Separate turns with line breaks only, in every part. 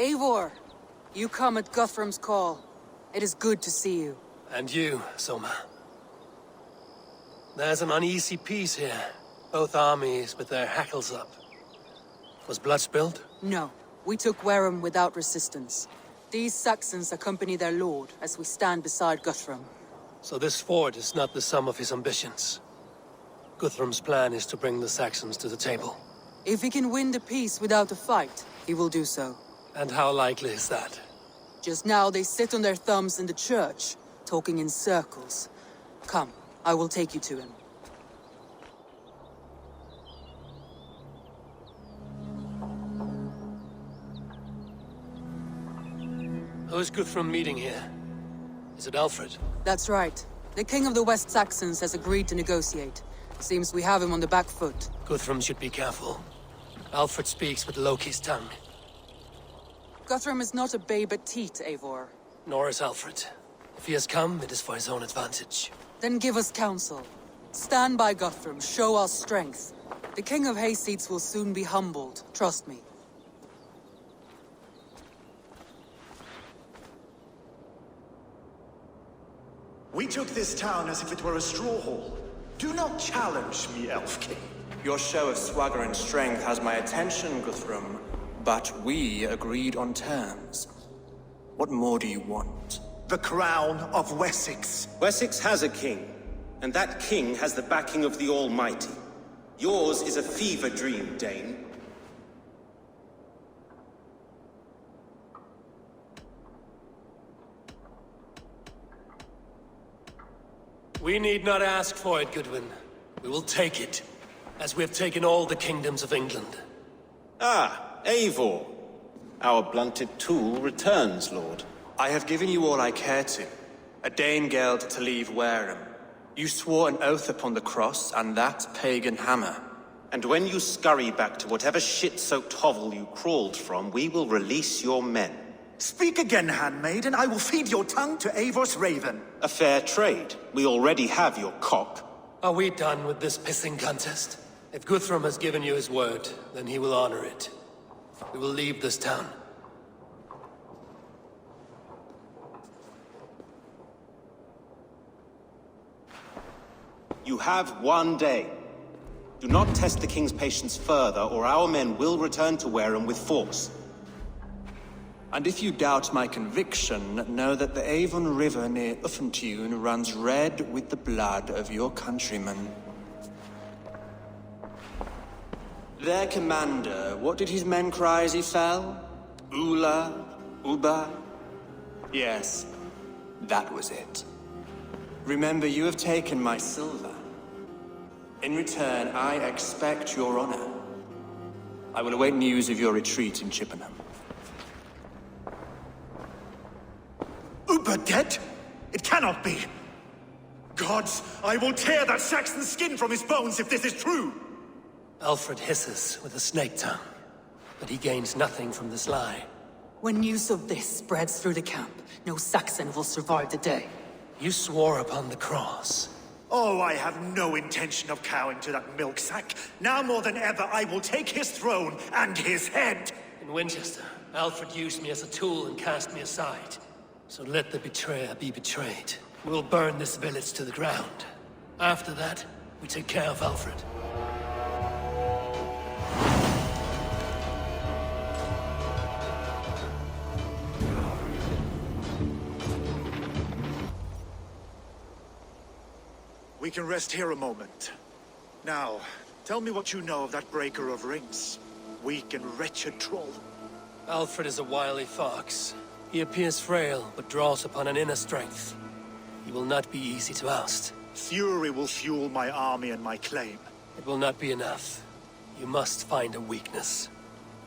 Eivor, you come at Guthrum's call. It is good to see you.
And you, Soma. There's an uneasy peace here. Both armies with their hackles up. Was blood spilled?
No, we took Wareham without resistance. These Saxons accompany their lord as we stand beside Guthrum.
So this fort is not the sum of his ambitions. Guthrum's plan is to bring the Saxons to the table.
If he can win the peace without a fight, he will do so.
And how likely is that?
Just now they sit on their thumbs in the church, talking in circles. Come, I will take you to him.
Who is Guthrum meeting here? Is it Alfred?
That's right. The king of the West Saxons has agreed to negotiate. Seems we have him on the back foot.
Guthrum should be careful. Alfred speaks with Loki's tongue.
Guthrum is not a babe at teat, Eivor.
Nor is Alfred. If he has come, it is for his own advantage.
Then give us counsel. Stand by Guthrum, show our strength. The king of Hayseeds will soon be humbled, trust me.
We took this town as if it were a straw hall. Do not challenge me, Elf King.
Your show of swagger and strength has my attention, Guthrum. But we agreed on terms. What more do you want?
The crown of Wessex.
Wessex has a king, and that king has the backing of the Almighty. Yours is a fever dream, Dane.
We need not ask for it, Goodwin. We will take it, as we have taken all the kingdoms of England.
Ah, Eivor. Our blunted tool returns, Lord.
I have given you all I care to. A Danegeld to leave Wareham. You swore an oath upon the cross, and that pagan hammer.
And when you scurry back to whatever shit-soaked hovel you crawled from, we will release your men.
Speak again, handmaid, and I will feed your tongue to Eivor's raven.
A fair trade. We already have your cock.
Are we done with this pissing contest? If Guthrum has given you his word, then he will honor it. We will leave this town.
You have 1 day. Do not test the king's patience further, or our men will return to Wareham with force.
And if you doubt my conviction, know that the Avon River near Uffentune runs red with the blood of your countrymen. Their commander, what did his men cry as he fell? Ula? Uba? Yes, that was it. Remember, you have taken my silver. In return, I expect your honor. I will await news of your retreat in Chippenham.
Uber dead? It cannot be. Gods, I will tear that Saxon skin from his bones if this is true.
Alfred hisses with a snake tongue, but he gains nothing from this lie.
When news of this spreads through the camp, no Saxon will survive the day.
You swore upon the cross.
Oh, I have no intention of cowing to that milksack. Now more than ever, I will take his throne and his head.
In Winchester, Alfred used me as a tool and cast me aside. So let the betrayer be betrayed. We'll burn this village to the ground. After that, we take care of Alfred.
We can rest here a moment. Now, tell me what you know of that breaker of rings. Weak and wretched troll.
Alfred is a wily fox. He appears frail, but draws upon an inner strength. He will not be easy to oust.
Fury will fuel my army and my claim.
It will not be enough. You must find a weakness.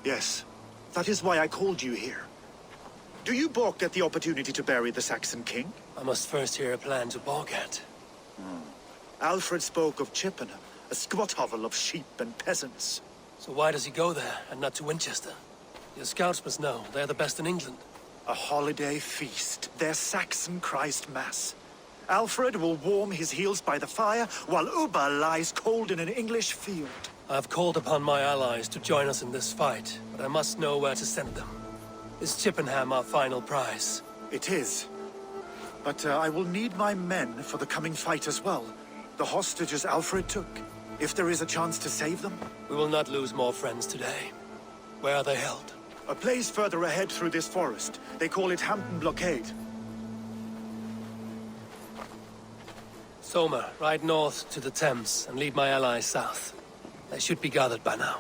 Yes, that is why I called you here. Do you balk at the opportunity to bury the Saxon king?
I must first hear a plan to balk at.
Alfred spoke of Chippenham, a squat hovel of sheep and peasants.
So why does he go there, and not to Winchester? Your scouts must know. They're the best in England.
A holiday feast, their Saxon Christ Mass. Alfred will warm his heels by the fire, while Uba lies cold in an English field.
I've called upon my allies to join us in this fight, but I must know where to send them. Is Chippenham our final prize?
It is. But I will need my men for the coming fight as well. The hostages Alfred took. If there is a chance to save them.
We will not lose more friends today. Where are they held?
A place further ahead through this forest. They call it Hampton Blockade.
Soma, ride north to the Thames and lead my allies south. They should be gathered by now.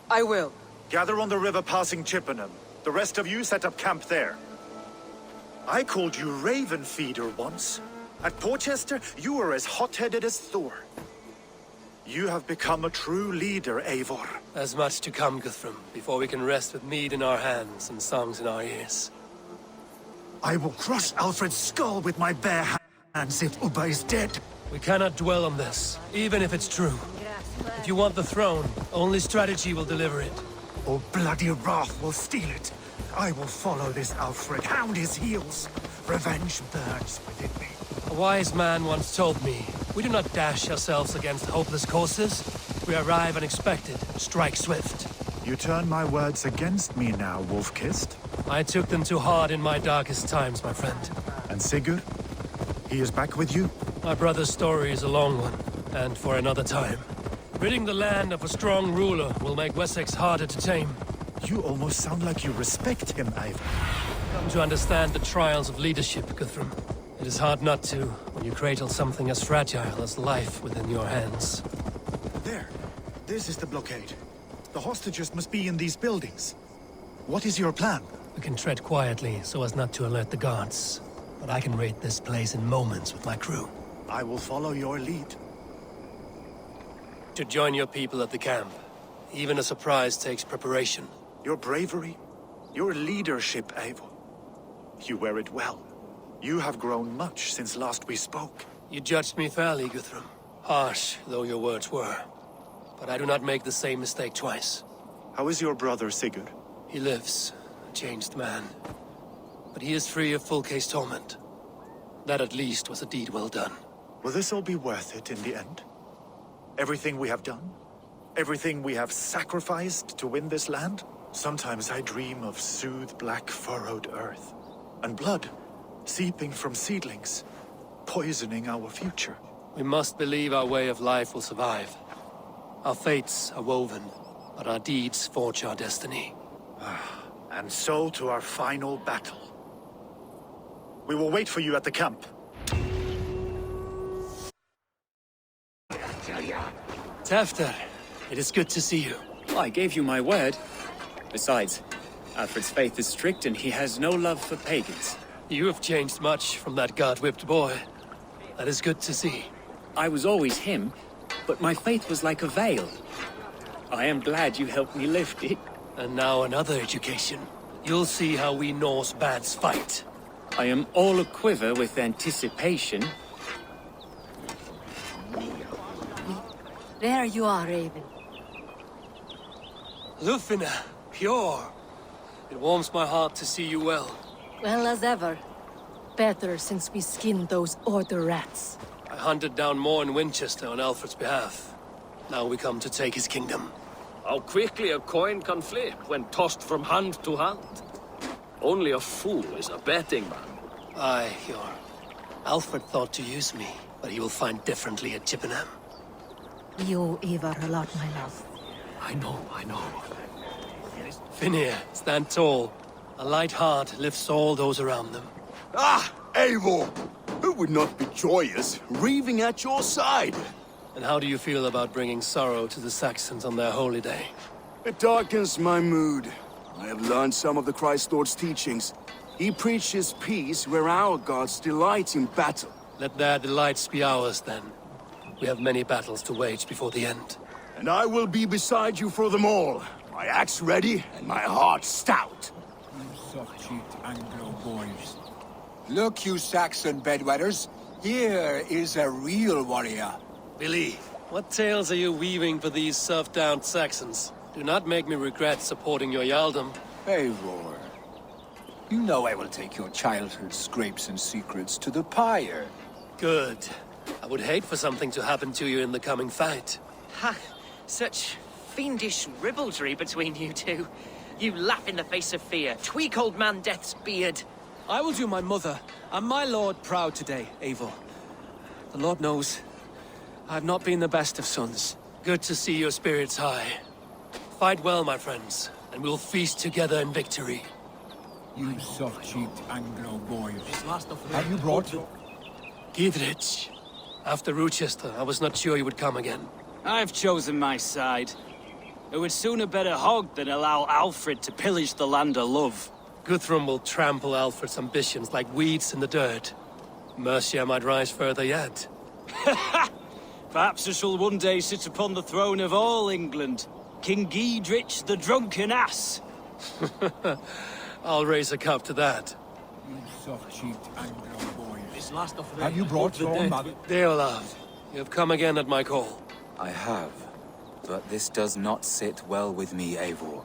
I will.
Gather on the river passing Chippenham. The rest of you set up camp there. I called you Raven Feeder once. At Porchester, you were as hot-headed as Thor. You have become a true leader, Eivor.
There's much to come, Guthrum, before we can rest with mead in our hands and songs in our ears.
I will crush Alfred's skull with my bare hands if Ubba is dead.
We cannot dwell on this, even if it's true. If you want the throne, only strategy will deliver it.
Or bloody wrath will steal it. I will follow this Alfred, hound his heels. Revenge burns within me.
A wise man once told me, we do not dash ourselves against hopeless courses. We arrive unexpected, strike swift.
You turn my words against me now, Wolf-Kissed.
I took them too hard in my darkest times, my friend.
And Sigurd? He is back with you?
My brother's story is a long one, and for another time. Ridding the land of a strong ruler will make Wessex harder to tame.
You almost sound like you respect him, Eivor.
Come to understand the trials of leadership, Guthrum. It is hard not to, when you cradle something as fragile as life within your hands.
There. This is the blockade. The hostages must be in these buildings. What is your plan?
We can tread quietly so as not to alert the guards. But I can raid this place in moments with my crew.
I will follow your lead.
To join your people at the camp. Even a surprise takes preparation.
Your bravery, your leadership, Eivor. You wear it well. You have grown much since last we spoke.
You judged me fairly, Guthrum. Harsh though your words were. But I do not make the same mistake twice.
How is your brother, Sigurd?
He lives, a changed man. But he is free of full case torment. That at least was a deed well done.
Will this all be worth it in the end? Everything we have done? Everything we have sacrificed to win this land? Sometimes I dream of soothed black furrowed earth. And blood, seeping from seedlings, poisoning our future.
We must believe our way of life will survive. Our fates are woven, but our deeds forge our destiny.
And so to our final battle. We will wait for you at the camp.
Tafter, it is good to see you.
I gave you my word. Besides, Alfred's faith is strict and he has no love for pagans.
You have changed much from that god-whipped boy. That is good to see.
I was always him, but my faith was like a veil. I am glad you helped me lift it.
And now another education. You'll see how we Norse bads fight.
I am all aquiver with anticipation.
There you are, Raven.
Lufina, pure. It warms my heart to see you well.
Well as ever. Better since we skinned those Order rats.
I hunted down more in Winchester on Alfred's behalf. Now we come to take his kingdom.
How quickly a coin can flip when tossed from hand to hand. Only a fool is a betting man.
Aye, Hjor. Alfred thought to use me, but he will find differently at Chippenham.
We owe Eivor a lot, my love.
I know.
Finir, stand tall. A light heart lifts all those around them.
Ah, Eivor! Who would not be joyous, raving at your side?
And how do you feel about bringing sorrow to the Saxons on their holy day?
It darkens my mood. I have learned some of the Christ Lord's teachings. He preaches peace where our gods delight in battle.
Let their delights be ours, then. We have many battles to wage before the end.
And I will be beside you for them all. My axe ready and my heart stout.
Soft-cheeked Anglo boys. Look, you Saxon bedwetters. Here is a real warrior.
Billy, what tales are you weaving for these serf-down Saxons? Do not make me regret supporting your Jarldom.
Eivor. You know I will take your childhood scrapes and secrets to the pyre.
Good. I would hate for something to happen to you in the coming fight.
Ha! Such fiendish ribaldry between you two.
You laugh in the face of fear. Tweak old man Death's beard.
I will do my mother and my lord proud today, Eivor. The Lord knows, I have not been the best of sons.
Good to see your spirits high. Fight well, my friends, and we'll feast together in victory.
You soft-cheeked Anglo boys. Have you brought...
Gidrich, after Rochester, I was not sure you would come again.
I've chosen my side. It would sooner bet a hog than allow Alfred to pillage the land of love.
Guthrum will trample Alfred's ambitions like weeds in the dirt. Mercia might rise further yet.
Perhaps I shall one day sit upon the throne of all England. King Giedrich the drunken ass.
I'll raise a cup to that.
You soft-cheeked Anglo boys. Have you brought your mother...
Deolaf, you have come again at my call.
I have, but this does not sit well with me, Eivor.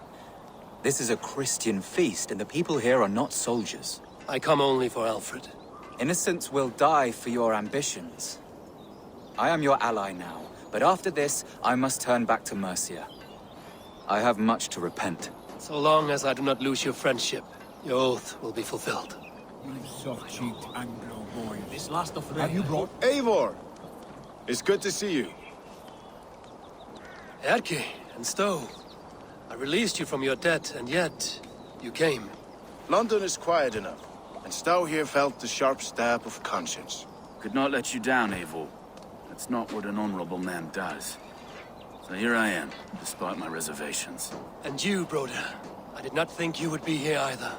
This is a Christian feast, and the people here are not soldiers.
I come only for Alfred.
Innocents will die for your ambitions. I am your ally now, but after this, I must turn back to Mercia. I have much to repent.
So long as I do not lose your friendship, your oath will be fulfilled.
You soft-cheeked Anglo boys. Have you brought...
Eivor! It's good to see you.
Erke and Stowe. I released you from your debt, and yet you came.
London is quiet enough, and Stowe here felt the sharp stab of conscience.
Could not let you down, Eivor. That's not what an honorable man does. So here I am, despite my reservations.
And you, Broder. I did not think you would be here either.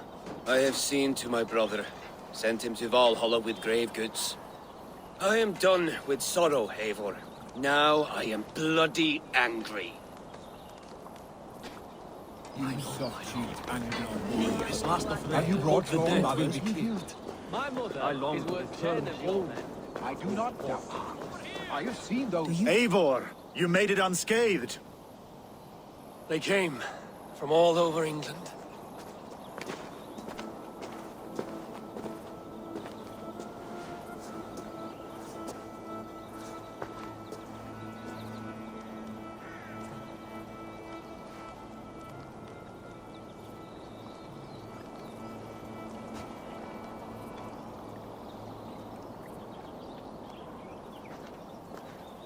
I have seen to my brother. Sent him to Valhalla with grave goods. I am done with sorrow, Eivor. Now I am bloody angry.
You soft-cheeked Anglo boys. Have you brought your mothers with you?
My mother is worth 10 of your men.
I do not doubt. I have seen those...
Eivor, you made it unscathed.
They came from all over England.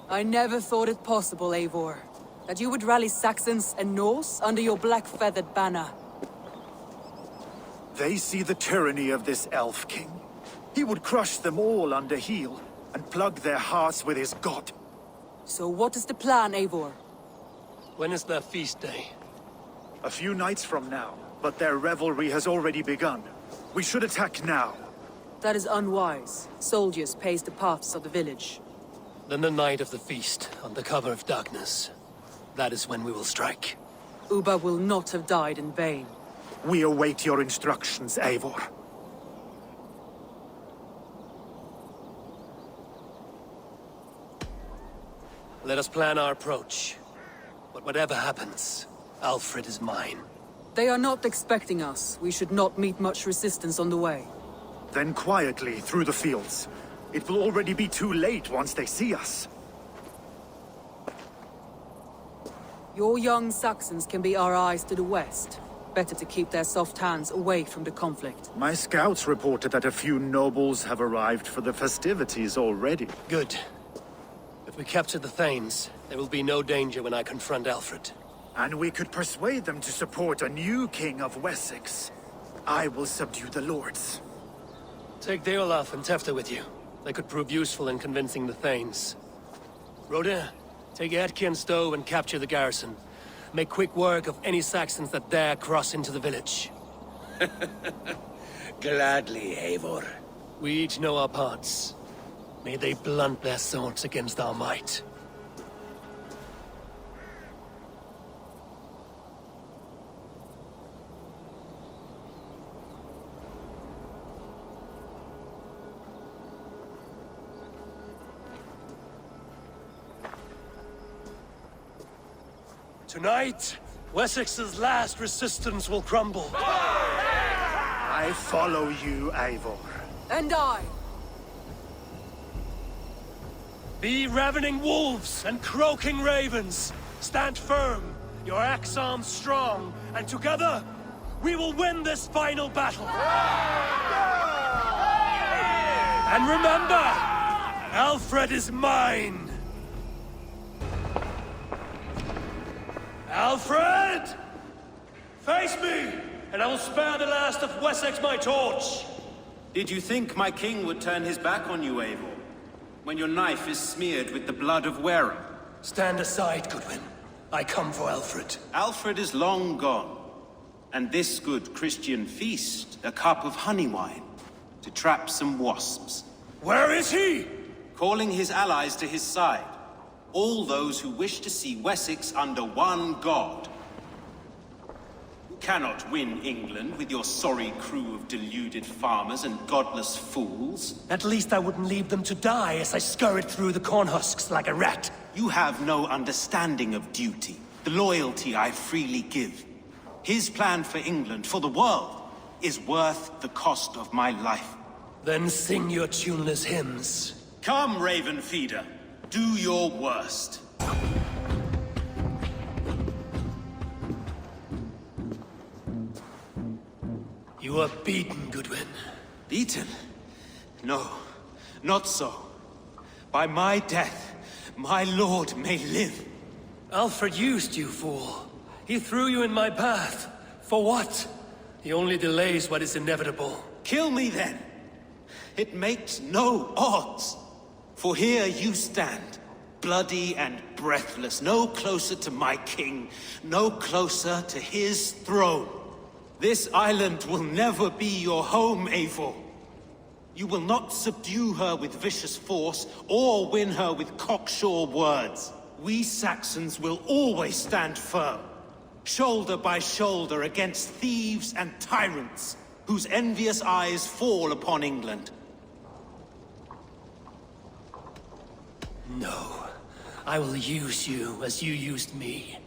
I never thought it possible, Eivor, that you would rally Saxons and Norse under your black-feathered banner.
They see the tyranny of this elf king. He would crush them all under heel and plug their hearts with his god.
So what is the plan, Eivor?
When is their feast day?
A few nights from now, but their revelry has already begun. We should attack now.
That is unwise. Soldiers pace the paths of the village.
Then the night of the feast, under cover of darkness. That is when we will strike.
Uba will not have died in vain.
We await your instructions, Eivor.
Let us plan our approach. But whatever happens, Alfred is mine.
They are not expecting us. We should not meet much resistance on the way.
Then quietly through the fields. It will already be too late once they see us.
Your young Saxons can be our eyes to the west. Better to keep their soft hands away from the conflict.
My scouts reported that a few nobles have arrived for the festivities already.
Good. If we capture the Thanes, there will be no danger when I confront Alfred.
And we could persuade them to support a new king of Wessex. I will subdue the lords.
Take Deolaf and Tefta with you. They could prove useful in convincing the Thanes. Rodin, take Erke and Stowe and capture the garrison. Make quick work of any Saxons that dare cross into the village.
Gladly, Eivor.
We each know our parts. May they blunt their swords against our might. Tonight, Wessex's last resistance will crumble.
I follow you, Eivor.
And I.
Be ravening wolves and croaking ravens. Stand firm, your axe arms strong, and together We will win this final battle! And remember, Alfred is mine! Alfred! Face me, and I will spare the last of Wessex my torch!
Did you think my king would turn his back on you, Eivor? When your knife is smeared with the blood of Wareham?
Stand aside, Goodwin. I come for Alfred.
Alfred is long gone. And this good Christian feast, a cup of honey wine, to trap some wasps.
Where is he?
Calling his allies to his side. All those who wish to see Wessex under one god. You cannot win England with your sorry crew of deluded farmers and godless fools.
At least I wouldn't leave them to die as I scurried through the corn husks like a rat.
You have no understanding of duty, the loyalty I freely give. His plan for England, for the world, is worth the cost of my life.
Then sing your tuneless hymns.
Come, Raven Feeder. Do your worst.
You are beaten, Goodwin.
Beaten? No, not so. By my death, my lord may live.
Alfred used you, fool. He threw you in my path. For what? He only delays what is inevitable.
Kill me then. It makes no odds. For here you stand, bloody and breathless, no closer to my king, no closer to his throne. This island will never be your home, Eivor. You will not subdue her with vicious force, or win her with cocksure words. We Saxons will always stand firm, shoulder by shoulder against thieves and tyrants, whose envious eyes fall upon England.
No. I will use you as you used me.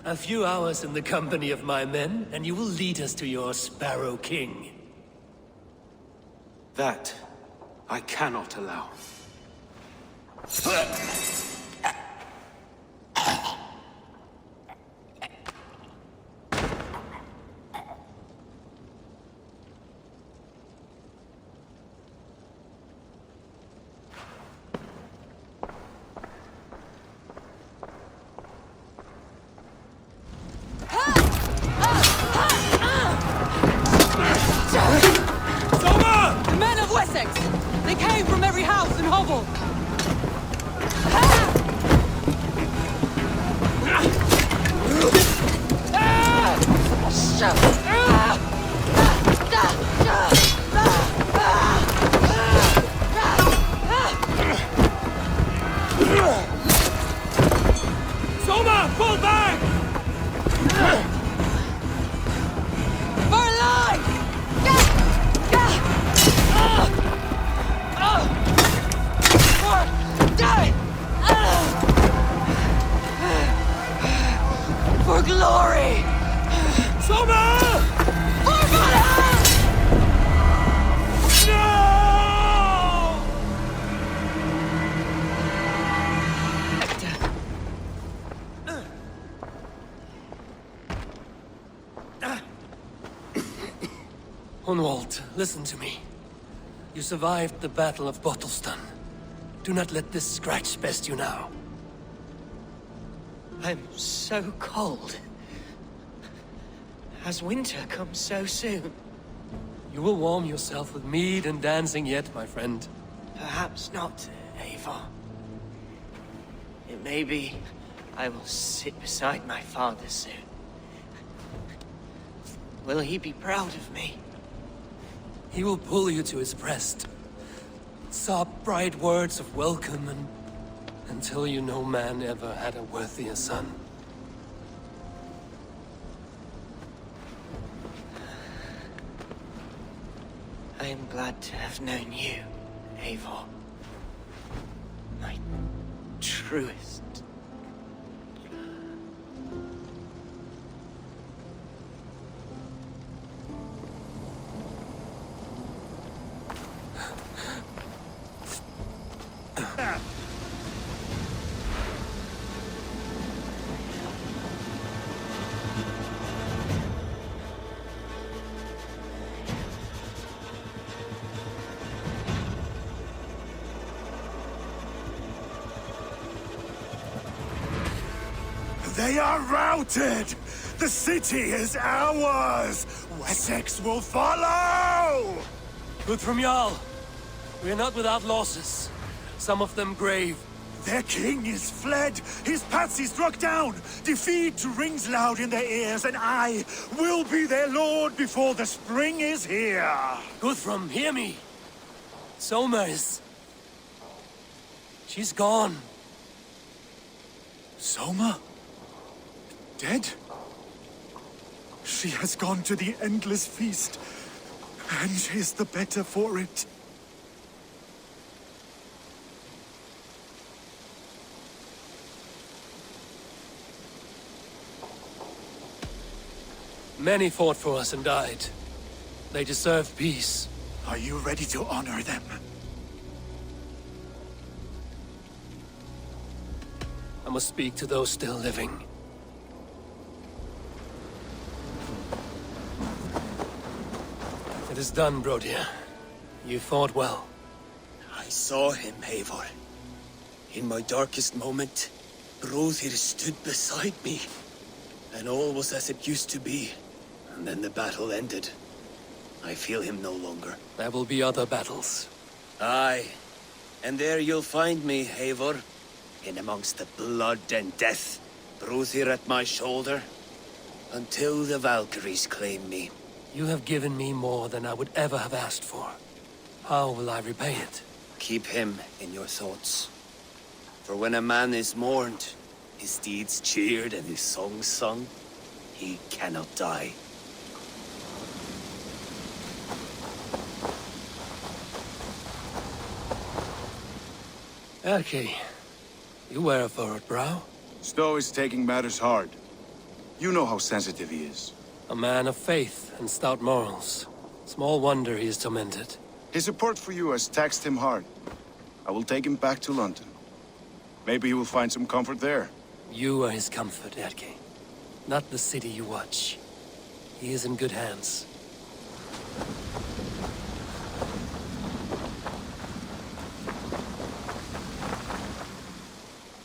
A few hours in the company of my men, and you will lead us to your Sparrow King.
That I cannot allow.
They came from every house and hovel!
Soma, pull back!
For life! For glory!
Soma!
For Valhalla!
Hunwald, listen to me. You survived the Battle of Bottleston. Do not let this scratch best you now.
I'm so cold. Has winter come so soon?
You will warm yourself with mead and dancing yet, my friend.
Perhaps not, Eivor. It may be I will sit beside my father soon. Will he be proud of me?
He will pull you to his breast. Sob bright words of welcome and until you no man ever had a worthier son.
I am glad to have known you, Eivor. My truest.
They are routed! The city is ours! Wessex will follow!
Guthrum Jarl, we are not without losses. Some of them grave.
Their king is fled! His patsy struck down! Defeat rings loud in their ears, and I will be their lord before the spring is here!
Guthrum, hear me! Soma is... she's gone.
Soma? Dead? She has gone to the endless feast, and is the better for it.
Many fought for us and died. They deserve peace.
Are you ready to honor them?
I must speak to those still living. It is done, Brodir. You fought well.
I saw him, Eivor. In my darkest moment, Brodir stood beside me. And all was as it used to be. And then the battle ended. I feel him no longer.
There will be other battles.
Aye. And there you'll find me, Eivor. In amongst the blood and death. Brodir at my shoulder. Until the Valkyries claim me.
You have given me more than I would ever have asked for. How will I repay it?
Keep him in your thoughts. For when a man is mourned, his deeds cheered and his songs sung, he cannot die.
Erki, you wear a furrowed brow.
Stowe is taking matters hard. You know how sensitive he is.
A man of faith and stout morals. Small wonder he is tormented.
His support for you has taxed him hard. I will take him back to London. Maybe he will find some comfort there.
You are his comfort, Erki. Not the city you watch. He is in good hands.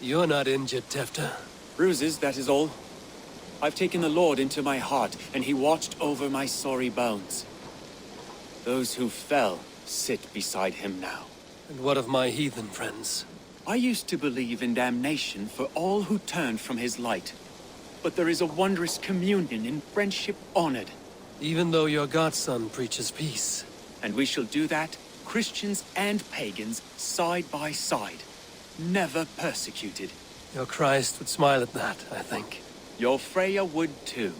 You're not injured, Tefta.
Bruises, that is all. I've taken the Lord into my heart, and he watched over my sorry bones. Those who fell sit beside him now.
And what of my heathen friends?
I used to believe in damnation for all who turned from his light. But there is a wondrous communion in friendship honored.
Even though your godson preaches peace.
And we shall do that, Christians and pagans, side by side. Never persecuted.
Your Christ would smile at that, I think.
Your Freya would too.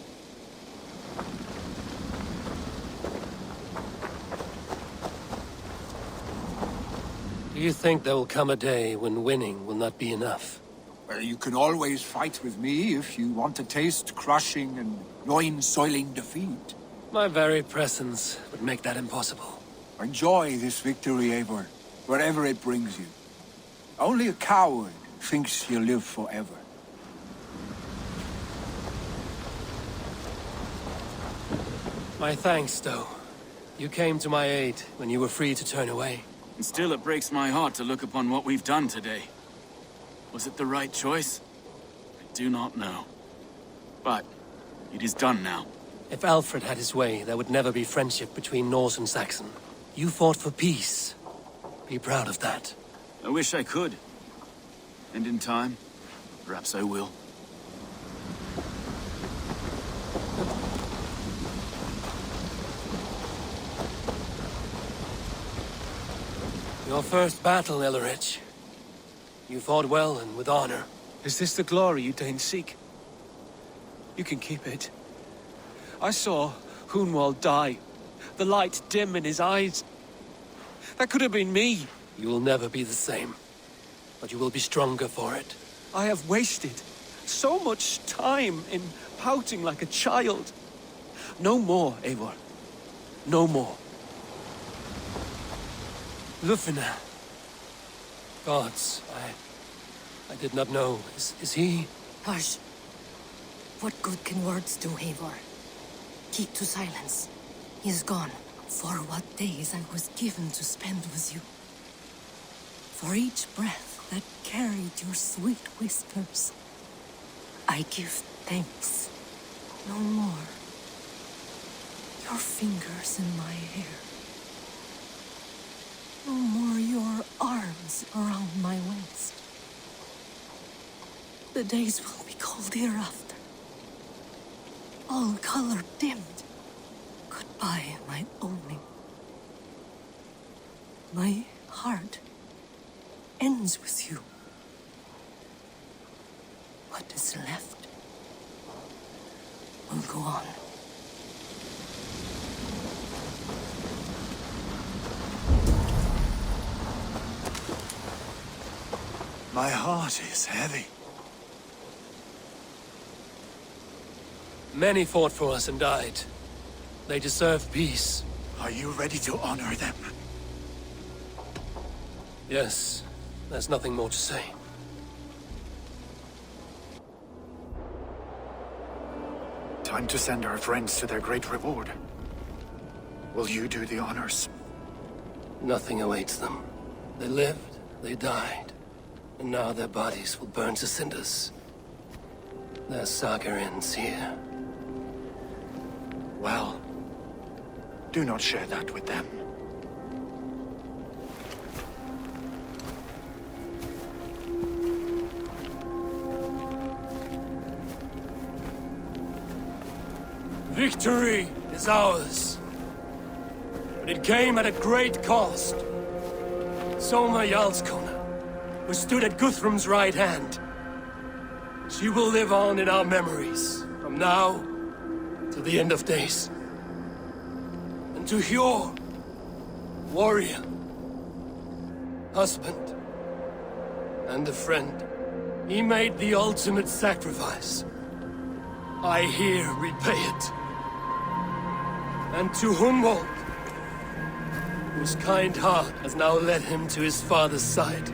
Do you think there will come a day when winning will not be enough?
Well, you can always fight with me if you want to taste crushing and loin-soiling defeat.
My very presence would make that impossible.
Enjoy this victory, Eivor, wherever it brings you. Only a coward thinks he'll live forever.
My thanks, Stowe. You came to my aid when you were free to turn away.
And still it breaks my heart to look upon what we've done today. Was it the right choice? I do not know. But it is done now.
If Alfred had his way, there would never be friendship between Norse and Saxon. You fought for peace. Be proud of that.
I wish I could. And in time, perhaps I will.
Your first battle, Ellerich. You fought well and with honor.
Is this the glory you deign seek? You can keep it. I saw Hunwald die. The light dim in his eyes. That could have been me.
You will never be the same. But you will be stronger for it.
I have wasted so much time in pouting like a child. No more, Eivor. No more.
Lufina. Gods, I did not know. Is he?
Hush. What good can words do, Eivor? Keep to silence. He is gone. For what days I was given to spend with you. For each breath that carried your sweet whispers. I give thanks. No more. Your fingers in my hair. No more your arms around my waist. The days will be cold hereafter. All color dimmed. Goodbye, my only. My heart ends with you. What is left will go on.
My heart is heavy.
Many fought for us and died. They deserve peace.
Are you ready to honor them?
Yes, there's nothing more to say.
Time to send our friends to their great reward. Will you do the honors?
Nothing awaits them. They lived, they died, and now their bodies will burn to cinders. Their saga ends here.
Well, do not share that with them.
Victory is ours. But it came at a great cost. Soma Jarlskona, who stood at Guthrum's right hand. She will live on in our memories, from now to the end of days. And to Hjor, warrior, husband, and a friend, he made the ultimate sacrifice. I here repay it. And to Hunwald, whose kind heart has now led him to his father's side.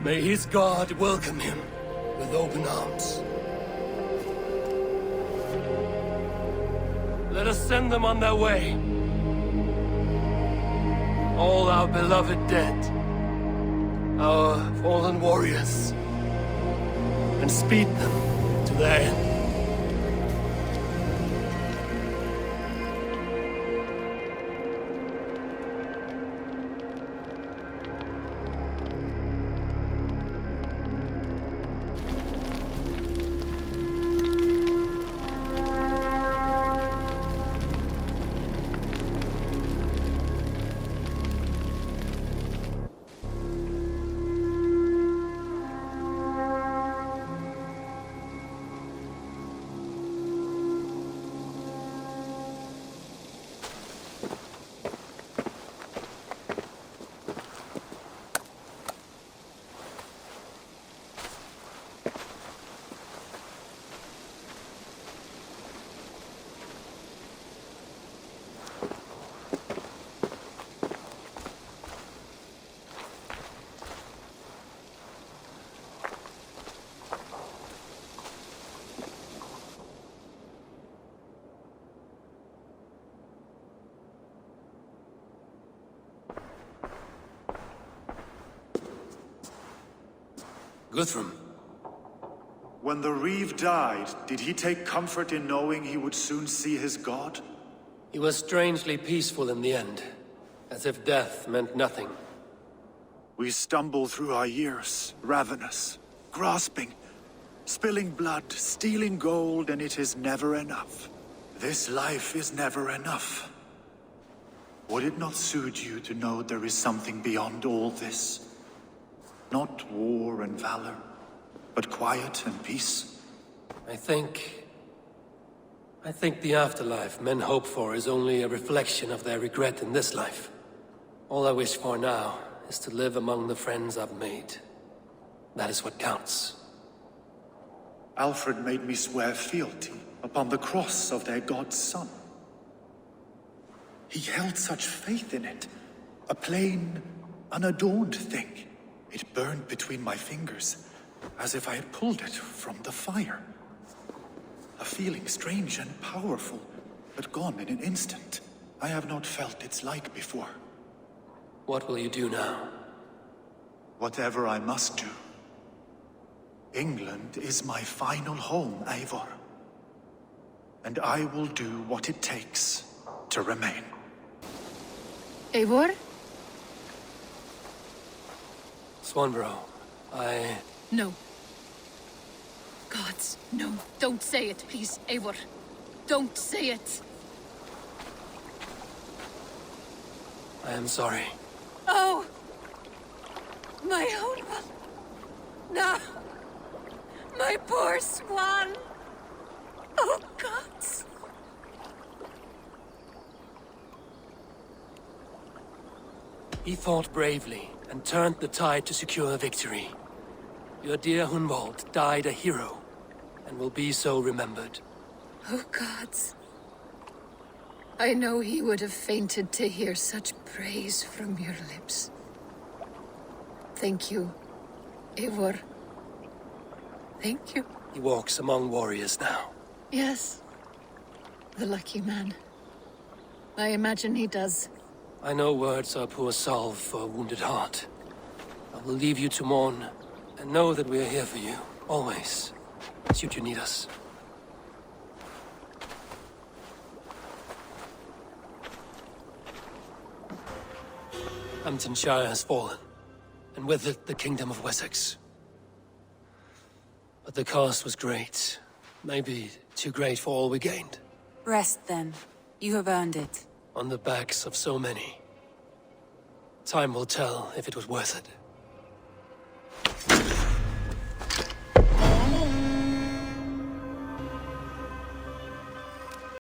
May his God welcome him with open arms. Let us send them on their way. All our beloved dead, our fallen warriors, and speed them to their end. Guthrum.
When the Reeve died, did he take comfort in knowing he would soon see his god?
He was strangely peaceful in the end, as if death meant nothing.
We stumble through our years, ravenous, grasping, spilling blood, stealing gold, and it is never enough. This life is never enough. Would it not suit you to know there is something beyond all this? Not war and valor, but quiet and peace.
I think the afterlife men hope for is only a reflection of their regret in this life. All I wish for now is to live among the friends I've made. That is what counts.
Alfred made me swear fealty upon the cross of their god's son. He held such faith in it, a plain, unadorned thing. It burned between my fingers, as if I had pulled it from the fire. A feeling strange and powerful, but gone in an instant. I have not felt its like before.
What will you do now?
Whatever I must do. England is my final home, Eivor. And I will do what it takes to remain.
Eivor?
Swanborough,
No. Gods, no. Don't say it, please, Eivor. Don't say it.
I am sorry.
Oh! My own one. No! My poor swan! Oh, gods!
He fought bravely and turned the tide to secure victory. Your dear Hunwald died a hero, and will be so remembered.
Oh, gods. I know he would have fainted to hear such praise from your lips. Thank you, Eivor. Thank you.
He walks among warriors now.
Yes. The lucky man. I imagine he does.
I know words are poor salve for a wounded heart. I will leave you to mourn, and know that we are here for you, always, should you need us. Hamtunscire has fallen, and with it the Kingdom of Wessex. But the cost was great. Maybe too great for all we gained.
Rest then. You have earned it.
On the backs of so many. Time will tell if it was worth it.